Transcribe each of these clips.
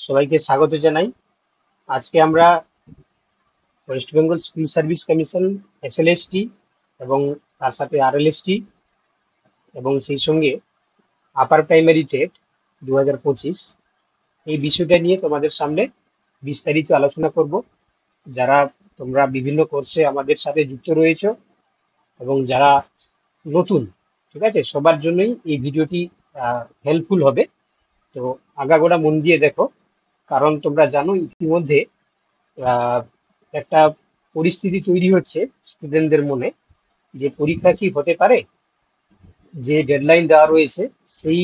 সবাইকে স্বাগত জানাই। আজকে আমরা West Bengal school service commission SLST এবং তার সাথে আরএলএসটি এবং সেই সঙ্গে আপার প্রাইমারি টেট 2025 এই বিষয়টা নিয়ে তোমাদের সামনে বিস্তারিত আলোচনা করব। যারা তোমরা বিভিন্ন কোর্সে আমাদের সাথে যুক্ত রয়েছো এবং যারা নতুন, ঠিক আছে, সবার জন্যই এই ভিডিওটি হেল্পফুল হবে। তো আগাগোড়া মন দিয়ে দেখো, কারণ তোমরা জানো ইতিমধ্যে আহ, একটা পরিস্থিতি তৈরি হচ্ছে স্টুডেন্টদের মনে, যে পরীক্ষা কি হতে পারে, যে ডেডলাইন দেওয়া রয়েছে সেই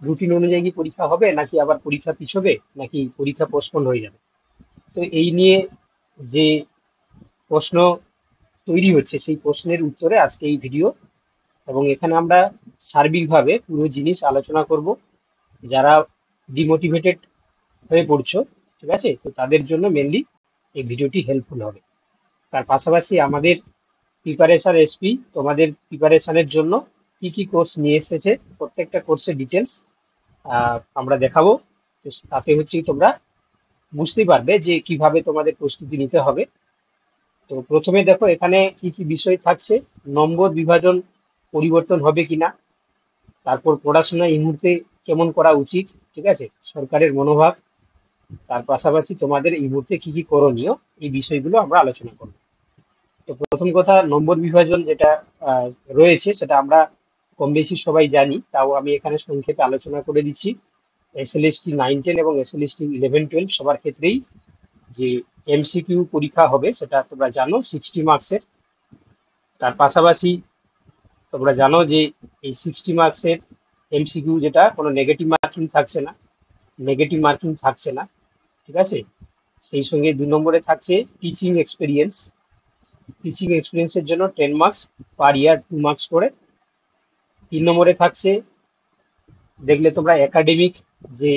রুটিন অনুযায়ী কি পরীক্ষা হবে, নাকি আবার পরীক্ষা পিছবে, নাকি পরীক্ষা পোস্টপোন হয়ে যাবে। তো এই নিয়ে যে প্রশ্ন তৈরি হচ্ছে সেই প্রশ্নের উত্তরে আজকে এই ভিডিও, এবং এখানে আমরা সার্বিকভাবে পুরো জিনিস আলোচনা করব। যারা ডিমোটিভেটেড হয়ে পড়ছো, ঠিক আছে, তো তাদের জন্য মেনলি এই ভিডিওটি হেল্পফুল হবে। তার পাশাপাশি আমাদের প্রিপারেশন এসপি তোমাদের প্রিপারেশনের জন্য কি কি কোর্স নিয়ে এসেছে, প্রত্যেকটা কোর্সের ডিটেলস আমরা দেখাবো। তো তাতে হচ্ছে তোমরা বুঝতে পারবে যে কিভাবে তোমাদের প্রস্তুতি নিতে হবে। তো প্রথমে দেখো এখানে কি কি বিষয় থাকছে। নম্বর বিভাজন পরিবর্তন হবে কিনা, তারপর পড়াশোনা এই মুহূর্তে কেমন করা উচিত, ঠিক আছে, সরকারের মনোভাব, তার পাশাপাশি তোমাদের এই মুহূর্তে কি কি করণীয়, এই বিষয়গুলো আমরা আলোচনা করব। তো প্রথম কথা, নম্বর বিভাজন যেটা আহ, রয়েছে সেটা আমরা কম বেশি সবাই জানি, তাও আমি এখানে সংক্ষেপে আলোচনা করে দিচ্ছি। এসএলএসটি 9-10 এবং এসএলএসটি 11-12 সবার ক্ষেত্রেই যে এমসিকিউ পরীক্ষা হবে সেটা তোমরা জানো, 60 মার্কসের। তার পাশাপাশি তোমরা জানো যে এই 60 মার্কসের এমসিকিউ যেটা কোনো নেগেটিভ মার্কিং থাকছে না, ঠিক আছে। সেই সঙ্গে 2 নম্বরে থাকছে টিচিং এক্সপিরিয়েন্সের জন্য 10 মার্কস পার ইয়ার, 2 মার্কস করে। 3 নম্বরে থাকছে, দেখলে তোমরা একাডেমিক যে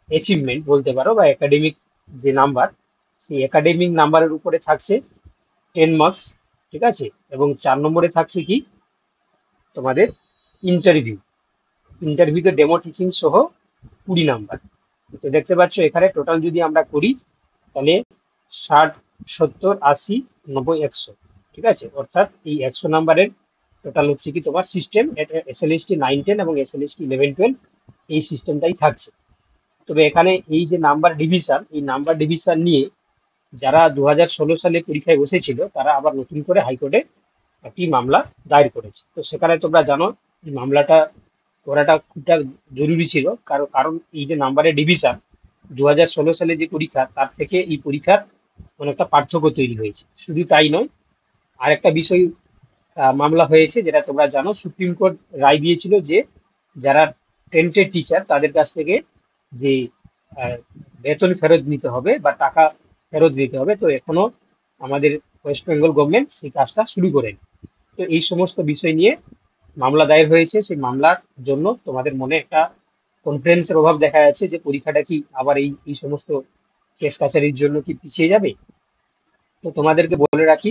অ্যাচিভমেন্ট বলতে পারো, বা একাডেমিক যে নাম্বার, সেই একাডেমিক নাম্বারের উপরে থাকছে 10 মার্কস, ঠিক আছে। এবং 4 নম্বরে থাকছে কি তোমাদের ইন্টারভিউ, ইন্টারভিউতে ডেমো টিচিং সহ 20 নাম্বার। তো দেখতে পাচ্ছ এখানে টোটাল যদি আমরা করি তাহলে 60, 70, 80, 90, 100, ঠিক আছে। অর্থাৎ এই 100 নাম্বারের টোটাল হচ্ছে কি তোমার সিস্টেম, এসএলএসটি 9-10 এবং এসএলএসটি 11-12 এই সিস্টেমটাই থাকছে। তবে এখানে এই যে নাম্বার ডিভিশন, এই নাম্বার ডিভিশন নিয়ে যারা 2016 সালে পরীক্ষায় বসেছিল তারা আবার নতুন করে হাইকোর্টে একটি মামলা দায়ের করেছে। তো সেখানে তোমরা জানো এই মামলাটা করাটা খুবটা জরুরি ছিল, কারণ কারণ এই যে নাম্বারের ডিভিশন 2016 সালে যে পরীক্ষা, তার থেকে এই পরীক্ষার অনেকটা পার্থক্য তৈরি হয়েছে। শুধু তাই নয়, আরেকটা বিষয় মামলা হয়েছে যেটা তোমরা জানো, সুপ্রিম কোর্ট রায় দিয়েছিল যে যারা টেন্টেড টিচার তাদের কাছ থেকে যে আহ, বেতন ফেরত নিতে হবে বা টাকা ফেরত দিতে হবে, তো এখনো আমাদের ওয়েস্ট বেঙ্গল গভর্নমেন্ট সেই কাজটা শুরু করেনি। তো এই সমস্ত বিষয় নিয়ে মামলা দায়ের হয়েছে। সেই মামলার জন্য তোমাদের মনে একটা কনফিডেন্সের অভাব দেখা যাচ্ছে যে পরীক্ষাটা কি আবার এই এই সমস্ত কেস কাছারির জন্য কি পিছিয়ে যাবে। তো তোমাদেরকে বলে রাখি,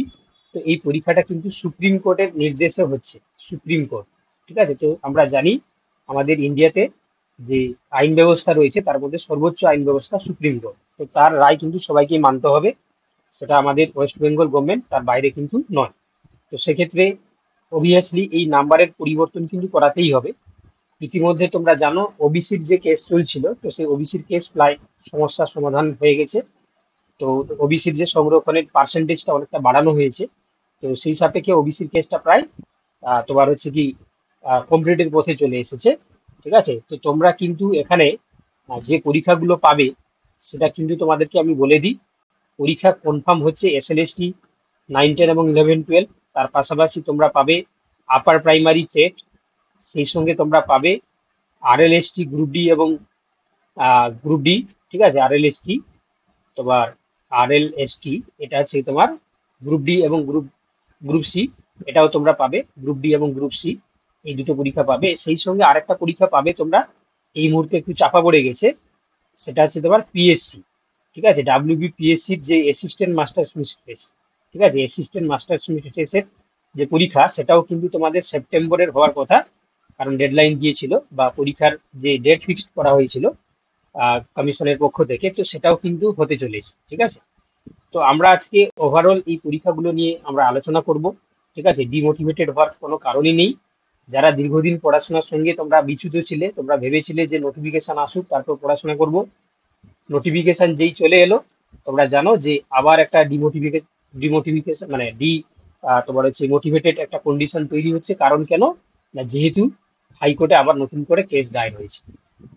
তো এই পরীক্ষাটা কিন্তু সুপ্রিম কোর্টের নির্দেশে হচ্ছে, সুপ্রিম কোর্ট, ঠিক আছে। তো আমরা জানি আমাদের ইন্ডিয়াতে যে আইন ব্যবস্থা রয়েছে তার মধ্যে সর্বোচ্চ আইন ব্যবস্থা সুপ্রিম কোর্ট, তো তার রায় কিন্তু সবাইকে মানতে হবে। সেটা আমাদের ওয়েস্ট বেঙ্গল গভর্নমেন্ট, তার বাইরে কিন্তু নয়। তো সেক্ষেত্রে অবভিয়াসলি এই নাম্বারের পরিবর্তন কিন্তু করাতেই হবে। ইতিমধ্যে তোমরা জানো ওবিসির যে কেস চলছিল, তো সেই ওবিসির কেস প্রায় সমস্যার সমাধান হয়ে গেছে। তো ওবিসির যে সংরক্ষণের পার্সেন্টেজটা অনেকটা বাড়ানো হয়েছে। তো সেই সাপেক্ষে ওবিসির কেসটা প্রায় তোমার হচ্ছে কি কমপ্লিটের পথে চলে এসেছে, ঠিক আছে। তো তোমরা কিন্তু এখানে যে পরীক্ষাগুলো পাবে সেটা কিন্তু তোমাদেরকে আমি বলে দিই। পরীক্ষা কনফার্ম হচ্ছে এসএলএসটি 9-10 এবং 11-12, তার পাশাপাশি তোমরা পাবে আপার প্রাইমারি টেট, সেই সঙ্গে তোমরা পাবে আরএলএসটি গ্রুপ ডি এবং গ্রুপ ডি, ঠিক আছে, আরএলএসটি তোমার আরএলএসটি, এটা হচ্ছে তোমার গ্রুপ ডি এবং গ্রুপ গ্রুপ সি, এটাও তোমরা পাবে, গ্রুপ ডি এবং গ্রুপ সি এই দুটো পরীক্ষা পাবে। সেই সঙ্গে আরেকটা পরীক্ষা পাবে তোমরা, এই মুহূর্তে একটু চাপা পড়ে গেছে, সেটা হচ্ছে তোমার পিএসসি, ঠিক আছে, ডাব্লিউবিপিএসসির যে অ্যাসিস্ট্যান্ট মাস্টার্স মিস্ট্রেস, ঠিক আছে, অ্যাসিস্ট্যান্ট মাস্টার্স মিস্ট্রেসের যে পরীক্ষা সেটাও কিন্তু তোমাদের সেপ্টেম্বরের হওয়ার কথা, কারণ ডেডলাইন দিয়েছিল বা পরীক্ষার যে ডেট ফিক্সড করা হয়েছিল কমিশনের পক্ষ থেকে, তো সেটাও কিন্তু হতে চলেছে। ঠিক আছে, তো আমরা আজকে ওভারঅল এই পরীক্ষাগুলো নিয়ে আমরা আলোচনা করব। ঠিক আছে, ডিমোটিভেটেড হওয়ার কোনো কারণই নেই। যারা দীর্ঘদিন পড়াশোনার সঙ্গে তোমরা বিচ্যুত ছিলে, তোমরা ভেবেছিলে যে নোটিফিকেশন আসুক তারপর পড়াশোনা করব, নোটিফিকেশন যেই চলে এলো তোমরা জানো যে আবার একটা ডিমোটিভিকেশন মানে তোমার হচ্ছে মোটিভেটেড একটা কন্ডিশন তৈরি হচ্ছে। কারণ কেন না, যেহেতু হাইকোর্টে আবার নতুন করে কেস দায়ের হয়েছে।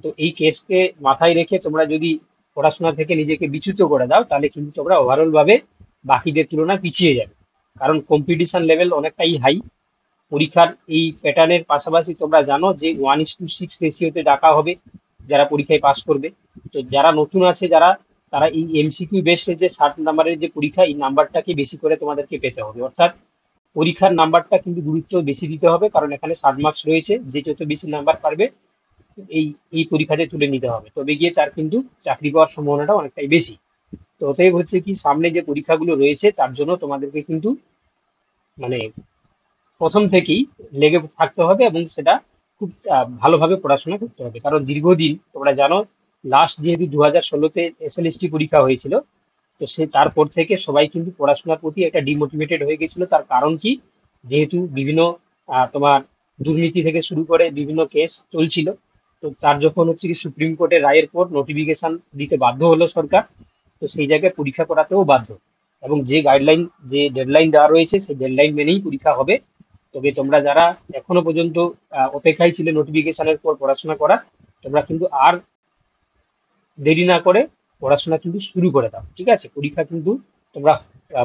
তো এই কেসকে মাথায় রেখে তোমরা যদি পড়াশোনা থেকে নিজেকে বিচ্যুত করে দাও, তাহলে কিন্তু তোমরা ওভারঅল ভাবে বাকিদের তুলনায় পিছিয়ে যাবে। কারণ কম্পিটিশন লেভেল অনেকটাই হাই। পরীক্ষার এই প্যাটার্নের পাশাপাশি তোমরা জানো যে 1:6 রেশিওতে ডাকা হবে যারা পরীক্ষায় পাস করবে। তো যারা নতুন আছে, তারা এই এমসিকিউ বেসড যে 60 নাম্বারের যে পরীক্ষা, এই নাম্বারটাকে বেশি করে তোমাদেরকে পেতে হবে। অর্থাৎ পরীক্ষার নাম্বারটা কিন্তু গুরুত্ব বেশি দিতে হবে, কারণ এখানে 60 মার্কস রয়েছে। যে যত বেশি নাম্বার পারবে এই এই পরীক্ষাতে তুলে নিতে হবে, তবে গিয়ে তার কিন্তু চাকরি পাওয়ার সম্ভাবনাটা অনেকটাই বেশি। তো অতএব হচ্ছে কি, সামনে যে পরীক্ষাগুলো রয়েছে তার জন্য তোমাদেরকে কিন্তু মানে প্রথম থেকেই লেগে থাকতে হবে এবং সেটা খুব ভালোভাবে পড়াশোনা করতে হবে। কারণ দীর্ঘদিন তোমরা জানো, লাস্ট যেহেতু 2016-তে এসএলএসটি পরীক্ষা হয়েছিল, তো সে তারপর থেকে সবাই কিন্তু পড়াশোনার প্রতি একটা ডিমোটিভেটেড হয়ে গেছিল। তার কারণ কি, যেহেতু বিভিন্ন তোমার দুর্নীতি থেকে শুরু করে বিভিন্ন কেস চলছিল। তো তার যখন হচ্ছে কি সুপ্রিম কোর্টের রায়ের পর নোটিফিকেশন দিতে বাধ্য হলো সরকার, তো সেই জায়গায় পরীক্ষা করাতেও বাধ্য। এবং যে ডেডলাইন দেওয়া রয়েছে সেই ডেডলাইন মেনেই পরীক্ষা হবে। তবে তোমরা যারা এখনো পর্যন্ত অপেক্ষায় ছিলে নোটিফিকেশনের পর পড়াশোনা করা, তোমরা কিন্তু আর দেরি না করে পড়াশোনা কিন্তু শুরু করে দাও। ঠিক আছে, পরীক্ষা কিন্তু তোমরা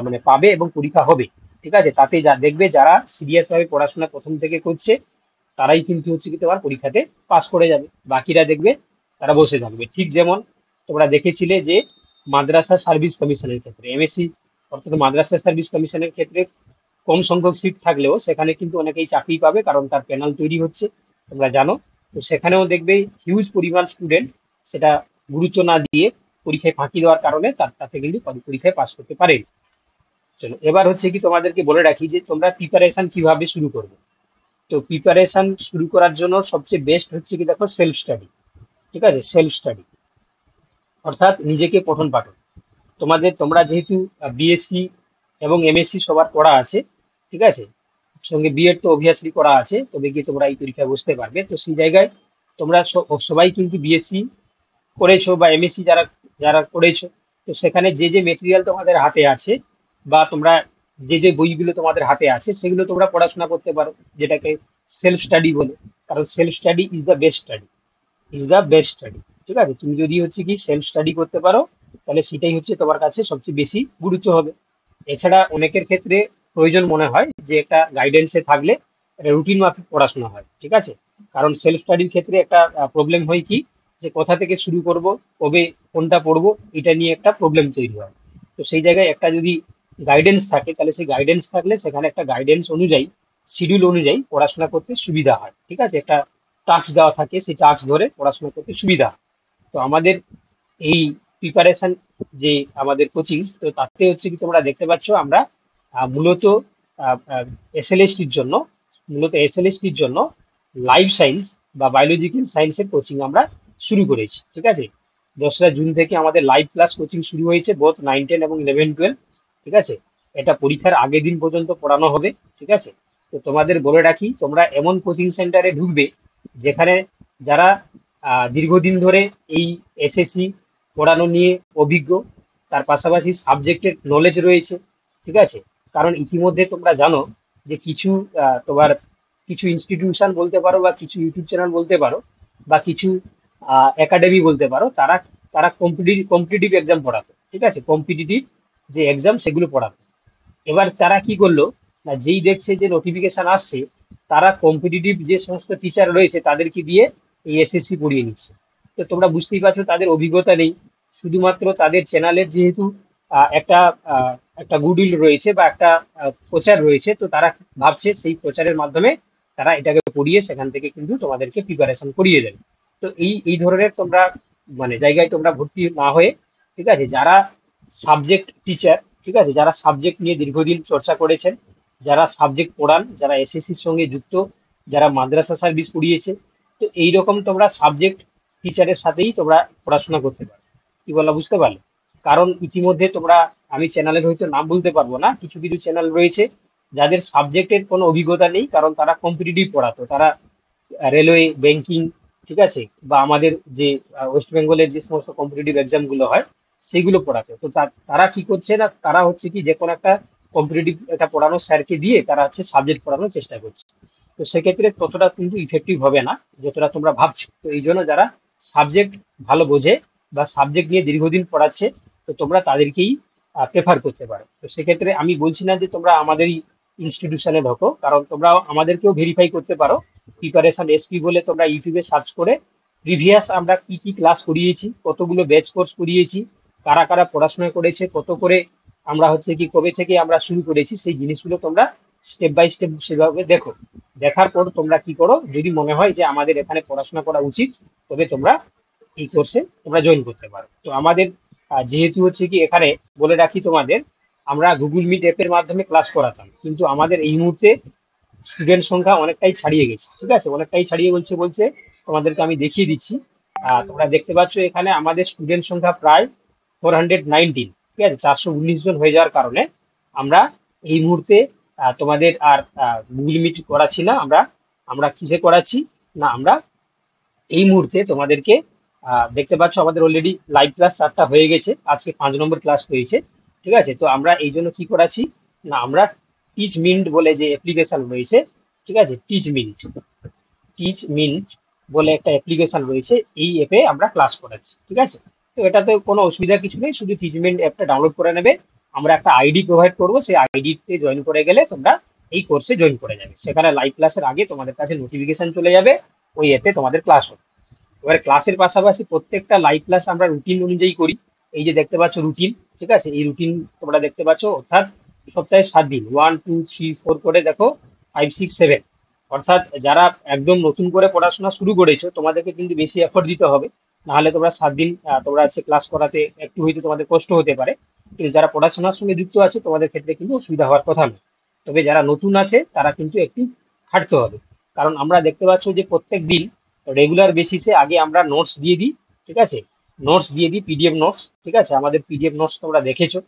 মানে পাবে এবং পরীক্ষা হবে। ঠিক আছে, তাতে যা দেখবে যারা সিরিয়াস ভাবে পড়াশোনা প্রথম থেকে করছে তারাই কিন্তু হচ্ছে কি তোমার পরীক্ষাতে পাস করে যাবে, বাকিরা দেখবে তারা বসে থাকবে। ঠিক যেমন তোমরা দেখেছিলে যে মাদ্রাসা সার্ভিস কমিশনের ক্ষেত্রে, এমএসসি অর্থাৎ মাদ্রাসা সার্ভিস কমিশনের ক্ষেত্রে কম সংখ্যক সিট থাকলেও সেখানে কিন্তু অনেকেই চাকরি পাবে, কারণ তার প্যানেল তৈরি হচ্ছে, তোমরা জানো। তো সেখানেও দেখবে হিউজ পরিমাণ স্টুডেন্ট সেটা গুরুত্ব না দিয়ে পরীক্ষায় ফাঁকি দেওয়ার কারণে তাতে কিন্তু পরীক্ষায় পাস করতে পারে। চলো, এবার হচ্ছে কি তোমাদেরকে বলে রাখি যে তোমরা প্রিপারেশন কিভাবে শুরু করবে। তো প্রিপারেশন শুরু করার জন্য সবচেয়ে বেস্ট হচ্ছে কি, দেখো, সেলফ স্টাডি। ঠিক আছে, সেলফ স্টাডি অর্থাৎ নিজেকে পঠন পাঠন। তোমরা যেহেতু বিএসসি এবং এমএসসি সবার পড়া আছে, ঠিক আছে, সঙ্গে বিএড তো অবভিয়াসলি করা আছে, তবে গিয়ে তোমরা এই পরীক্ষায় বসতে পারবে। তো সেই জায়গায় তোমরা সবাই কিন্তু বিএসসি করেছো বা এমএসসি যারা যারা করেছো, তো সেখানে যে যে মেটেরিয়াল তোমাদের হাতে আছে বা তোমরা যে বইগুলো তোমাদের হাতে আছে সেগুলো তোমরা পড়াশোনা করতে পারো, যেটাকে সেলফ স্টাডি বলে। কারণ self study is the best study, is the best study. ঠিক আছে, তুমি যদি হচ্ছে কি সেলফ স্টাডি করতে পারো, তাহলে সেটাই হচ্ছে তোমার কাছে সবচেয়ে বেশি গুরুত্ব হবে। এছাড়া অনেকের ক্ষেত্রে প্রয়োজন মনে হয় যে একটা গাইডেন্সে থাকলে একটা রুটিন মাফিক পড়াশোনা হয়। ঠিক আছে, কারণ সেলফ স্টাডির ক্ষেত্রে একটা প্রবলেম হয় কি, যে কোথা থেকে শুরু করব, কবে কোনটা পড়বো, এটা নিয়ে একটা প্রবলেম তৈরি হয়। তো সেই জায়গায় একটা যদি গাইডেন্স থাকে, তাহলে সেই গাইডেন্স থাকলে সেখানে একটা গাইডেন্স অনুযায়ী, শিডিউল অনুযায়ী পড়াশোনা করতে সুবিধা হয়। ঠিক আছে, একটা টাস্ক দেওয়া থাকে, সেই টাস্ক ধরে পড়াশোনা করতে সুবিধা হয়। তো আমাদের এই প্রিপারেশন যে আমাদের কোচিং, তো তাতে হচ্ছে কি তোমরা দেখতে পাচ্ছ আমরা মূলত এসএলএসটির জন্য লাইফ সায়েন্স বা বায়োলজিক্যাল সায়েন্সের কোচিং আমরা শুরু করেছি। ঠিক আছে, 2রা জুন থেকে আমাদের লাইভ ক্লাস কোচিং শুরু হয়েছে, বোথ 9, 10 এবং 11, 12। ঠিক আছে, এটা পরীক্ষার আগের দিন পর্যন্ত পড়ানো হবে। ঠিক আছে, তো তোমাদের বলে রাখি, তোমরা এমন কোচিং সেন্টারে ঢুকবে যেখানে যারা দীর্ঘদিন ধরে এই এসএসসি পড়ানো নিয়ে অভিজ্ঞ, তার পাশাপাশি সাবজেক্টের নলেজ রয়েছে। ঠিক আছে, কারণ ইতিমধ্যে তোমরা জানো যে তোমার কিছু ইনস্টিটিউশন বলতে পারো বা কিছু ইউটিউব চ্যানেল বলতে পারো বা কিছু একাডেমি বলতে পারো, তারা তারা কম্পিটিটিভ এক্সাম পড়াতো। ঠিক আছে, কম্পিটিটিভ যে এক্সাম সেগুলো পড়াতো। এবার তারা কি করলো না, যেই দেখছে যে নোটিফিকেশন আসছে, তারা কম্পিটিটিভ যে সমস্ত টিচার রয়েছে তাদেরকে দিয়ে এই এসএসসি পড়িয়ে নিচ্ছে। তো তোমরা বুঝতেই পারছো তাদের অভিজ্ঞতা নেই, শুধুমাত্র তাদের চ্যানেলের যেহেতু একটা একটা গুডউইল রয়েছে বা একটা প্রচার রয়েছে, তো তারা ভাবছে সেই প্রচারের মাধ্যমে তারা এটাকে পড়িয়ে সেখান থেকে কিন্তু তোমাদেরকে প্রিপারেশন করিয়ে দেবে। তো এই এই ধরনের তোমরা মানে জায়গায় তোমরা ভর্তি না হয়ে, ঠিক আছে, যারা সাবজেক্ট টিচার, ঠিক আছে, যারা সাবজেক্ট নিয়ে দীর্ঘদিন চর্চা করেছেন, যারা সাবজেক্ট পড়ান, যারা এসএসসির সঙ্গে যুক্ত, যারা মাদ্রাসা সার্ভিস পড়িয়েছে, তো এইরকম তোমরা সাবজেক্ট টিচারের সাথেই তোমরা পড়াশোনা করতে পারো। কি বলা বুঝতে পারলে? কারণ ইতিমধ্যে তোমরা, আমি চ্যানেলের হয়তো নাম বলতে পারবো না, কিছু কিছু চ্যানেল রয়েছে যাদের সাবজেক্টের কোনো অভিজ্ঞতা নেই, কারণ তারা কম্পিটিটিভ পড়াতো, তারা রেলওয়ে, ব্যাংকিং, ঠিক আছে, বা আমাদের যে ওয়েস্ট বেঙ্গলের যে সমস্ত কম্পিটিটিভ এক্সাম গুলো হয় সেগুলো পড়াতো। তো তারা কি করছে না, তারা হচ্ছে কি যে কোনো একটা কম্পিটিটিভ একটা পড়ানোর স্যারকে দিয়ে তারা হচ্ছে সাবজেক্ট পড়ানোর চেষ্টা করছে। তো সেক্ষেত্রে ততটা কিন্তু ইফেক্টিভ হবে না যতটা তোমরা ভাবছো। তো এই জন্য যারা সাবজেক্ট ভালো বোঝে বা সাবজেক্ট নিয়ে দীর্ঘদিন পড়াচ্ছে, তো তোমরা তাদেরকেই প্রেফার করতে পারো। তো সেক্ষেত্রে আমি বলছি না যে তোমরা আমাদেরই ইনস্টিটিউশনে ঢোকো, কারণ তোমরা আমাদেরকেও ভেরিফাই করতে পারো। প্রিপারেশন এসপি বলে তোমরা ইউটিউবে সার্চ করে প্রিভিয়াস আমরা কি কি ক্লাস করিয়েছি, কতগুলো ব্যাচ কোর্স করিয়েছি, কারা কারা পড়াশোনা করেছে, কত করে আমরা হচ্ছে কি কবে থেকে আমরা শুরু করেছি, সেই জিনিসগুলো তোমরা স্টেপ বাই স্টেপ সেভাবে দেখো। দেখার পর তোমরা কি করো, যদি মনে হয় যে আমাদের এখানে পড়াশোনা করা উচিত, তবে তোমরা এই কোর্সে তোমরা জয়েন করতে পারো। তো আমাদের যেহেতু হচ্ছে কি এখানে বলে রাখি তোমাদের, আমরা গুগল মিট অ্যাপের মাধ্যমে ক্লাস করাতাম, কিন্তু আমাদের এই মুহূর্তে স্টুডেন্ট সংখ্যা অনেকটাই ছাড়িয়ে গেছে। ঠিক আছে, অনেকটাই ছাড়িয়ে বলছে বলছে তোমাদেরকে আমি দেখিয়ে দিচ্ছি। তোমরা দেখতে পাচ্ছ এখানে আমাদের স্টুডেন্ট সংখ্যা প্রায় 419। ঠিক আছে, 419 জন হয়ে যাওয়ার কারণে আমরা এই মুহূর্তে তোমাদের আর গুগল মিট করাচ্ছি না। আমরা আমরা কিসে করাচ্ছি না, আমরা এই মুহূর্তে তোমাদেরকে দেখতে পাচ্ছ আমাদের অলরেডি লাইভ ক্লাস 4টা হয়ে গেছে, আজকে 5 নম্বর ক্লাস হয়েছে। ঠিক আছে, তো আমরা এই জন্য কি করাচ্ছি না, আমরা টিচ মিন্ট বলে যে অ্যাপ্লিকেশন রয়েছে, ঠিক আছে, টিচ মিন্ট বলে একটা অ্যাপ্লিকেশন রয়েছে, এই অ্যাপে আমরা ক্লাস করাচ্ছি। ঠিক আছে, তো এটাতে কোনো অসুবিধা কিছু নেই, শুধু টিচ মিন্ট অ্যাপটা ডাউনলোড করে নেবে। আমরা একটা আইডি প্রোভাইড করবো, সেই আইডিতে জয়েন করে গেলে তোমরা এই কোর্সে জয়েন করে যাবে। সেখানে লাইভ ক্লাসের আগে তোমাদের কাছে নোটিফিকেশন চলে যাবে, ওই অ্যাপে তোমাদের ক্লাস হবে। এবার ক্লাসের পাশাপাশি প্রত্যেকটা লাইভ ক্লাস আমরা রুটিন অনুযায়ী করি। এই যে দেখতে পাচ্ছ রুটিন, ঠিক আছে, এই রুটিন তোমরা দেখতে পাচ্ছ, অর্থাৎ সপ্তাহে 7 দিন, 1 2 3 4 করে দেখো, 5 6 7, অর্থাৎ যারা একদম নতুন করে পড়াশোনা শুরু করেছো তোমাদেরকে কিন্তু বেশি এফোর্ট দিতে হবে, নাহলে তোমরা 7 দিন তোমরা হচ্ছে ক্লাস করাতে একটু হয়তো তোমাদের কষ্ট হতে পারে। কিন্তু যারা পড়াশোনার সঙ্গে যুক্ত আছে তোমাদের ক্ষেত্রে কিন্তু অসুবিধা হওয়ার কথা নয়। তবে যারা নতুন আছে তারা কিন্তু একটু খাটতে হবে, কারণ আমরা দেখতে পাচ্ছ যে প্রত্যেক দিন রেগুলার বেসিসে আগে আমরা নোটস দিয়ে দিই। ঠিক আছে, নোটস দিয়ে দিই, পিডিএফ নোটস। ঠিক আছে, আমাদের পিডিএফ নোটস তোমরা দেখেছো।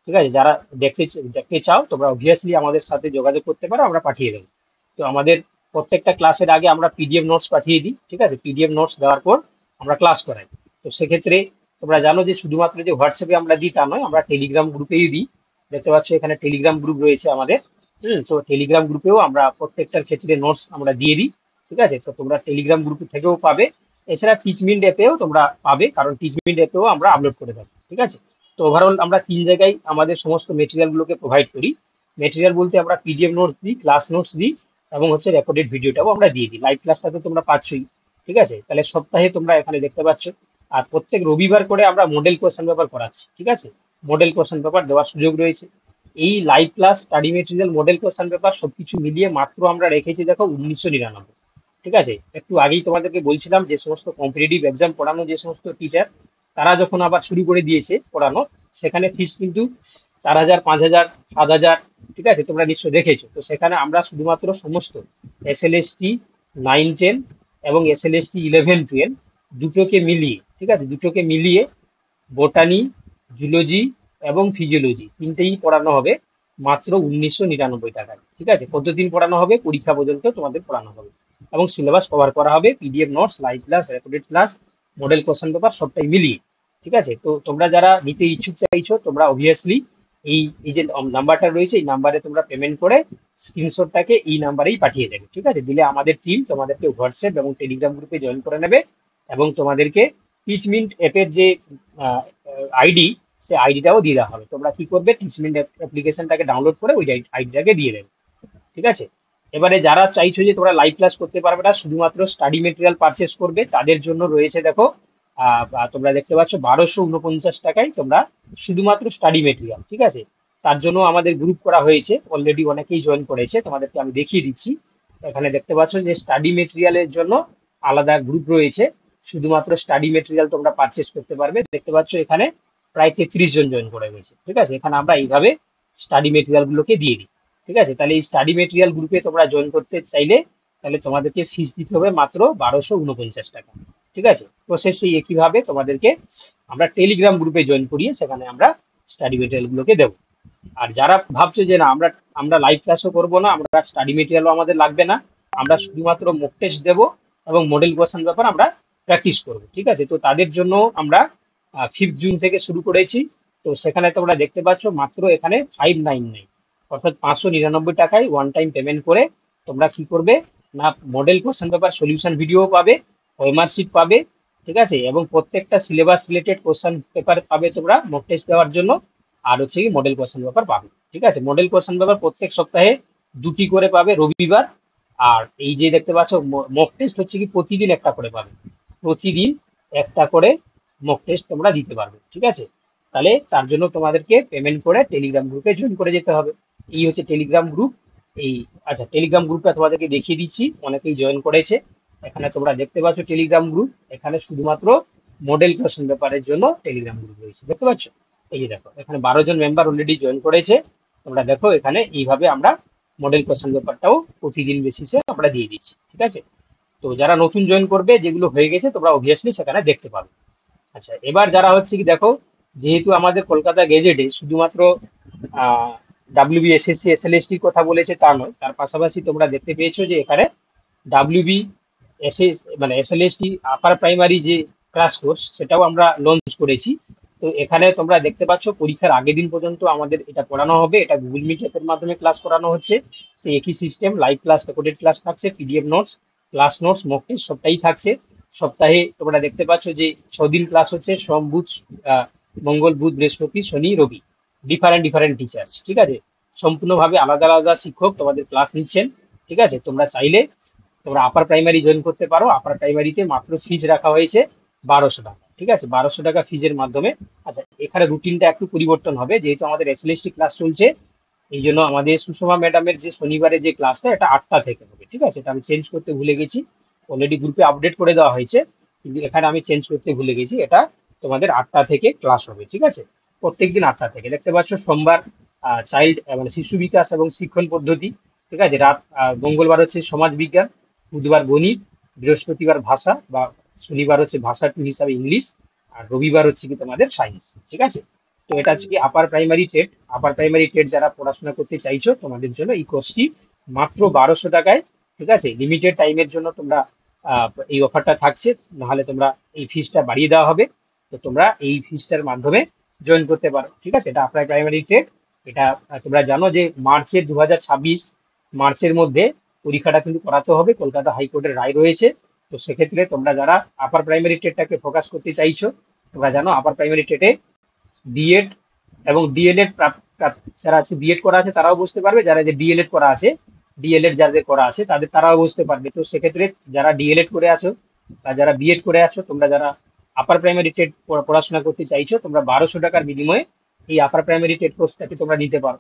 ঠিক আছে, যারা দেখতে চাও তোমরা অবভিয়াসলি আমাদের সাথে যোগাযোগ করতে পারো, আমরা পাঠিয়ে দেবো। তো আমাদের প্রত্যেকটা ক্লাসের আগে আমরা পিডিএফ নোটস পাঠিয়ে দিই। ঠিক আছে, পিডিএফ নোটস দেওয়ার পর আমরা ক্লাস করাই। তো সেক্ষেত্রে তোমরা জানো যে শুধুমাত্র যে হোয়াটসঅ্যাপে আমরা দিই তা নয়, আমরা টেলিগ্রাম গ্রুপেই দিই। দেখতে পাচ্ছ এখানে টেলিগ্রাম গ্রুপ রয়েছে আমাদের। তো টেলিগ্রাম গ্রুপেও আমরা প্রত্যেকটার ক্ষেত্রে নোটস আমরা দিয়ে দিই। ঠিক আছে, তো তোমরা টেলিগ্রাম গ্রুপ থেকেও পাবে। এছাড়া টিচমিন্ট অ্যাপেও তোমরা পাবে, কারণ টিচমিন্ট অ্যাপেও আমরা আপলোড করে থাকি। ঠিক আছে, তো ওভারঅল আমরা 3 জায়গায় আমাদের সমস্ত মেটেরিয়ালগুলোকে প্রোভাইড করি। মেটেরিয়াল বলতে আমরা পিডিএফ নোটস দিই, ক্লাস নোটস দিই, এবং হচ্ছে রেকর্ডেড ভিডিওটাও আমরা দিয়ে দিই। লাইভ ক্লাসটা তো তোমরা পাচ্ছই। ঠিক আছে, তাহলে সপ্তাহে তোমরা এখানে দেখতে পাচ্ছ। আর প্রত্যেক রবিবার করে আমরা মডেল কোশ্চেন পেপার করাচ্ছি। ঠিক আছে, মডেল কোশ্চেন পেপার দেওয়ার সুযোগ রয়েছে। এই live class, study material, model question paper সবকিছু মিলিয়ে মাত্র আমরা রেখেছি দেখো 1999। ঠিক আছে, একটু আগেই তোমাদেরকে বলছিলাম যে সমস্ত কম্পিটিটিভ এক্সাম পড়ানো যে সমস্ত টিচার, তারা যখন আবার শুরু করে দিয়েছে পড়ানো, সেখানে ফিস কিন্তু 4,000, 5,000, 7,000। ঠিক আছে, তোমরা নিশ্চয় দেখেছো। তো সেখানে আমরা শুধুমাত্র সমস্ত SLST 9 10 এবং SLST 11 12 দুটোকে মিলিয়ে, ঠিক আছে, দুটোকে মিলিয়ে বোটানি, জুলজি এবং ফিজিওলজি তিনটেই পড়ানো হবে মাত্র 1999 টাকায়। ঠিক আছে, কতদিন পড়ানো হবে, পরীক্ষা পর্যন্ত তোমাদের পড়ানো হবে, এবং সিলেবাস কভার করা হবে, PDF notes, live class, recorded class, model question paper সবটাই মিলিয়ে। ঠিক আছে, তো তোমরা যারা নিতে ইচ্ছুক চাইছো, তোমরা অবভিয়াসলি এই এই যে নাম্বারটা রয়েছে, এই নাম্বারে তোমরা পেমেন্ট করে স্ক্রিনশটটাকে এই নাম্বারেই পাঠিয়ে দেবে। ঠিক আছে, দিলে আমাদের টিম তোমাদেরকে হোয়াটসঅ্যাপ এবং টেলিগ্রাম গ্রুপে জয়েন করে নেবে, এবং তোমাদেরকে টিচমিন্ট অ্যাপের যে আইডি, সেই আইডিটাও দিয়ে দেওয়া হবে। তোমরা কি করবে, টিচমিন্ট অ্যাপ্লিকেশনটাকে ডাউনলোড করে ওই আইডিটাকে দিয়ে দেবে। ঠিক আছে, এবারে যারা চাইছো যে তোমরা লাইভ ক্লাস করতে পারবে না, শুধুমাত্র স্টাডি মেটেরিয়াল পারচেস করবে, তাদের জন্য রয়েছে দেখো, তোমরা দেখতে পাচ্ছ 1249 টাকায় তোমরা শুধুমাত্র স্টাডি মেটেরিয়াল। ঠিক আছে, তার জন্য আমাদের গ্রুপ করা হয়েছে, অলরেডি অনেকেই জয়েন করেছে, তোমাদেরকে আমি দেখিয়ে দিচ্ছি। এখানে দেখতে পাচ্ছ যে স্টাডি মেটেরিয়ালের জন্য আলাদা গ্রুপ রয়েছে, শুধুমাত্র স্টাডি মেটেরিয়াল তোমরা পারচেস করতে পারবে। দেখতে পাচ্ছ এখানে প্রায় 33 জন জয়েন করে গেছে। ঠিক আছে, এখানে আমরা এইভাবে স্টাডি মেটেরিয়াল গুলোকে দিয়ে দিই। ঠিক আছে, তাহলে এই স্টাডি মেটেরিয়াল গ্রুপে তোমরা জয়েন করতে চাইলে তাহলে তোমাদেরকে ফিস দিতে হবে মাত্র 1249 টাকা। ঠিক আছে, প্রসেস সেই একইভাবে তোমাদেরকে আমরা টেলিগ্রাম গ্রুপে জয়েন করিয়ে সেখানে আমরা স্টাডি মেটেরিয়ালগুলোকে দেবো। আর যারা ভাবছো যে না আমরা আমরা লাইভ ক্লাসও করবো না, আমরা স্টাডি মেটেরিয়ালও আমাদের লাগবে না, আমরা শুধুমাত্র মক টেস্ট দেবো এবং মডেল কোশ্চেন পেপার আমরা প্র্যাকটিস করবো, ঠিক আছে, তো তাদের জন্য আমরা 5 জুন থেকে শুরু করেছি। তো সেখানে তোমরা দেখতে পাচ্ছ মাত্র এখানে 599, অর্থাৎ 599 টাকায় ওয়ান টাইম পেমেন্ট করে তোমরা কি করবে না model question paper solution video পাবে, ওএমআর শিট পাবে, ঠিক আছে, এবং প্রত্যেকটা সিলেবাস রিলেটেড কোশ্চেন পেপার পাবে তোমরা মক টেস্ট দেওয়ার জন্য। আর হচ্ছে কি মডেল কোশ্চেন পেপার পাবে, ঠিক আছে, মডেল কোশ্চেন পেপার প্রত্যেক সপ্তাহে 2টি করে পাবে রবিবার। আর এই যে দেখতে পাচ্ছ মক টেস্ট হচ্ছে কি প্রতিদিন একটা করে পাবে, প্রতিদিন একটা করে মক টেস্ট তোমরা দিতে পারবে, ঠিক আছে। তাহলে তার জন্য তোমাদেরকে পেমেন্ট করে টেলিগ্রাম গ্রুপে জয়েন করে যেতে হবে। এই হচ্ছে টেলিগ্রাম গ্রুপ। এই আচ্ছা টেলিগ্রাম গ্রুপটা তোমাদেরকে দেখিয়ে দিচ্ছি, অনেকেই জয়েন করেছে। এখানে তোমরা দেখতে পাচ্ছ টেলিগ্রাম গ্রুপ, এখানে শুধুমাত্র মডেল কোশ্চেন পেপারের জন্য টেলিগ্রাম গ্রুপ রয়েছে, দেখতে পাচ্ছ। এই যে দেখো এখানে 12 জন মেম্বার অলরেডি জয়েন করেছে। তোমরা দেখো এখানে এইভাবে আমরা মডেল কোশ্চেন পেপারটাও প্রতিদিন বেসিসে আমরা দিয়ে দিচ্ছি, ঠিক আছে। তো যারা নতুন জয়েন করবে যেগুলো হয়ে গেছে তোমরা অবভিয়াসলি সেখানে দেখতে পাবে। আচ্ছা এবার যারা হচ্ছে কি দেখো, যেহেতু আমাদের কলকাতা গেজেটে শুধুমাত্র ডাব্লিউবিএসএসসি এসএলএসটির কথা বলেছে তা নয়, তার পাশাপাশি তোমরা দেখতে পেয়েছো যে এখানে ডাব্লিউবি এসএস মানে এসএলএসটি আপার প্রাইমারি যে ক্লাস কোর্স সেটাও আমরা লঞ্চ করেছি। তো এখানে তোমরা দেখতে পাচ্ছ পরীক্ষার আগের দিন পর্যন্ত আমাদের এটা পড়ানো হবে, এটা গুগল মিট অ্যাপের মাধ্যমে ক্লাস করানো হচ্ছে। সেই একই system, live class, recorded class থাকছে, PDF notes, class notes, mock test সবটাই থাকছে। সপ্তাহে তোমরা দেখতে পাচ্ছ যে 6 দিন ক্লাস হচ্ছে, সোম বুধ মঙ্গল বুধ বৃহস্পতি শনি রবি, ডিফারেন্ট ডিফারেন্ট টিচার্স, ঠিক আছে, সম্পূর্ণভাবে আলাদা আলাদা শিক্ষক তোমাদের ক্লাস নিচ্ছেন, ঠিক আছে। তোমরা চাইলে তোমরা আপার প্রাইমারি জয়েন করতে পারো, আপার প্রাইমারিতে মাত্র ফিজ রাখা হয়েছে 1200 টাকা, ঠিক আছে, 1200 টাকা ফিজের মাধ্যমে। আচ্ছা এখানে রুটিনটা একটু পরিবর্তন হবে, যেহেতু আমাদের এসএলএসটি ক্লাস চলছে, এই জন্য আমাদের সুষমা ম্যাডামের যে শনিবারে যে ক্লাসটা এটা 8টা থেকে হবে, ঠিক আছে, এটা আমি চেঞ্জ করতে ভুলে গেছি, অলরেডি গ্রুপে আপডেট করে দেওয়া হয়েছে, কিন্তু এখানে আমি চেঞ্জ করতে ভুলে গেছি, এটা তোমাদের 8টা থেকে ক্লাস হবে, ঠিক আছে, প্রত্যেকদিন 8টা থেকে। দেখতে পাচ্ছ সোমবার চাইল্ড মানে শিশু বিকাশ এবং শিক্ষণ পদ্ধতি, ঠিক আছে, রাত মঙ্গলবার হচ্ছে সমাজ বিজ্ঞান, বুধবার গণিত, বৃহস্পতিবার ভাষা বা শনিবার হচ্ছে ভাষা টু হিসাবে ইংলিশ, আর রবিবার হচ্ছে কি তোমাদের সায়েন্স, ঠিক আছে। তো এটা হচ্ছে কি upper primary TET. Upper primary TET যারা পড়াশোনা করতে চাইছো তোমাদের জন্য এই কোর্সটি মাত্র 1200 টাকায়, ঠিক আছে, লিমিটেড টাইমের জন্য তোমরা এই অফারটা থাকছে, নাহলে তোমরা এই ফিসটা বাড়িয়ে দেওয়া হবে। তো তোমরা এই ফিসটার মাধ্যমে জয়েন করতে পারো, ঠিক আছে। এটা আপার প্রাইমারি টেট। এটা তোমরা জানো যে মার্চের 2026 মার্চের মধ্যে পরীক্ষাটা কিন্তু করাতে হবে, কলকাতা হাইকোর্টের রায় রয়েছে। তো সেক্ষেত্রে তোমরা যারা আপার প্রাইমারি টেটটাকে ফোকাস করতে চাইছো, তোমরা জানো আপার প্রাইমারি টেটে বিএড এবং ডিএলএড যারা আছে, বিএড করা আছে তারাও বুঝতে পারবে, যারা যে ডিএলএড করা আছে, ডিএলএড যাদের করা আছে তাদের তারাও বুঝতে পারবে। তো সেক্ষেত্রে যারা ডিএলএড করে আছো বা যারা বিএড করে আছো, তোমরা যারা আপার প্রাইমারি টেট পড়াশোনা করতে চাইছো, তোমরা 1200 টাকার বিনিময়ে এই আপার প্রাইমারি টেট কোর্সটাকে তোমরা নিতে পারো।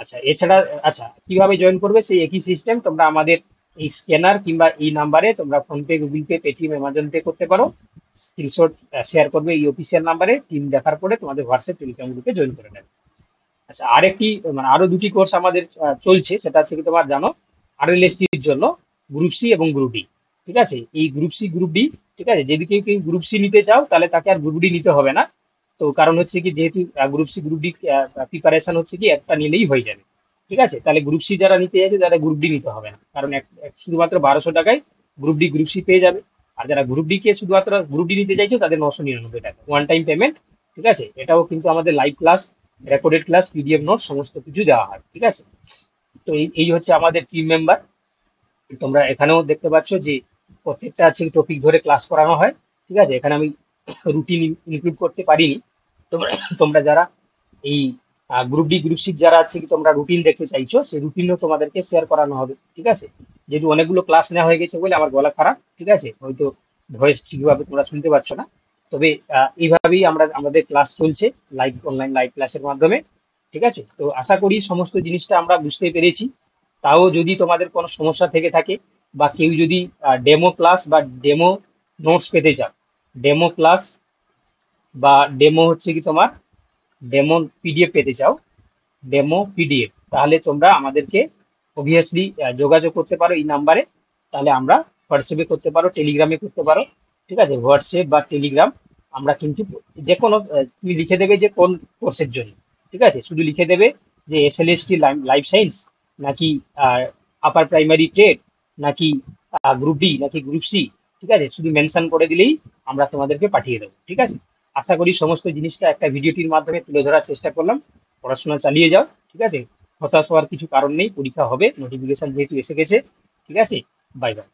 আচ্ছা এছাড়া আচ্ছা কিভাবে জয়েন করবে সেই একই সিস্টেম, তোমরা আমাদের এই স্ক্যানার কিংবা এই নাম্বারে তোমরা PhonePe, Google pay, Paytm, Amazon pay করতে পারো, স্ক্রিনশট শেয়ার করবে এই অফিসিয়াল নাম্বারে, টিম দেখার পরে তোমাদের হোয়াটসঅ্যাপ টেলিগ্রাম গ্রুপে জয়েন করে নেবে। আচ্ছা আরেকটি মানে আরো 2টি কোর্স আমাদের চলছে, সেটা হচ্ছে কি তোমার জানো আরএলএসটির জন্য গ্রুপ সি এবং গ্রুপ ডি, ঠিক আছে, এই গ্রুপ সি গ্রুপ ডি, ঠিক আছে, যদি কেউ কেউ গ্রুপ সি নিতে চাও তাহলে তাকে আর গ্রুপ ডি নিতে হবে না। তো কারণ হচ্ছে কি যেহেতু group C group D preparation হচ্ছে কি একটা নিলেই হয়ে যাবে, ঠিক আছে, তাহলে গ্রুপ সি যারা নিতে চাইছে তারা গ্রুপ ডি নিতে হবে না, কারণ শুধুমাত্র 1200 টাকায় গ্রুপ ডি গ্রুপ সি পেয়ে যাবে। আর যারা গ্রুপ ডি কে শুধুমাত্র গ্রুপ ডি নিতে চাইছো তাদের 999 টাকা ওয়ান টাইম পেমেন্ট, ঠিক আছে। এটাও কিন্তু আমাদের live class, recorded class, PDF note সমস্ত কিছু দেওয়া হয়, ঠিক আছে। তো এই হচ্ছে আমাদের টিম মেম্বার। তোমরা এখানেও দেখতে পাচ্ছ যে প্রত্যেকটা আছে টপিক ধরে ক্লাস করানো হয়, ঠিক আছে, এখানে আমি রুটিন ইনক্লুড করতে পারিনি। তোমরা তোমরা যারা এই গ্রুপ ডি গ্রুপ সি যারা আছে কি তোমরা রুটিন দেখতে চাইছো, সেই রুটিনও তোমাদেরকে শেয়ার করানো হবে, ঠিক আছে। যেহেতু অনেকগুলো ক্লাস নেওয়া হয়ে গেছে বলে আমার গলা খারাপ, ঠিক আছে, হয়তো ভয়েস ঠিকভাবে তোমরা শুনতে পাচ্ছ না। তবে এইভাবেই আমাদের ক্লাস চলছে লাইভ অনলাইন লাইভ ক্লাসের মাধ্যমে, ঠিক আছে। তো আশা করি সমস্ত জিনিসটা আমরা বুঝতে পেরেছি। তাও যদি তোমাদের কোনো সমস্যা থেকে থাকে বা কেউ যদি ডেমো ক্লাস বা ডেমো নোটস পেতে চাও, ডেমো ক্লাস বা ডেমো হচ্ছে কি তোমার ডেমো পিডিএফ পেতে চাও, ডেমো পিডিএফ, তাহলে তোমরা আমাদেরকে অবভিয়াসলি যোগাযোগ করতে পারো এই নাম্বারে। তাহলে আমরা হোয়াটসঅ্যাপে করতে পারো, টেলিগ্রামে করতে পারো, ঠিক আছে, হোয়াটসঅ্যাপ বা টেলিগ্রাম আমরা কিন্তু যে কোনো তুমি লিখে দেবে যে কোন কোর্সের জন্য, ঠিক আছে, শুধু লিখে দেবে যে এসএলএসটি লাইফ সায়েন্স, নাকি আপার প্রাইমারি ট্রেড, নাকি গ্রুপ ডি, নাকি গ্রুপ সি, ঠিক আছে, শুধু মেনশন করে দিলেই আমরা তোমাদেরকে পাঠিয়ে দেবো। ঠিক আছে, আশা করি সমস্ত জিনিসটা একটা ভিডিওটির মাধ্যমে তুলে ধরার চেষ্টা করলাম। পড়াশোনা চালিয়ে যাও, ঠিক আছে, হতাশ হওয়ার কিছু কারণ নেই, পরীক্ষা হবে, নোটিফিকেশন যেহেতু এসে গেছে। ঠিক আছে, বাই বাই।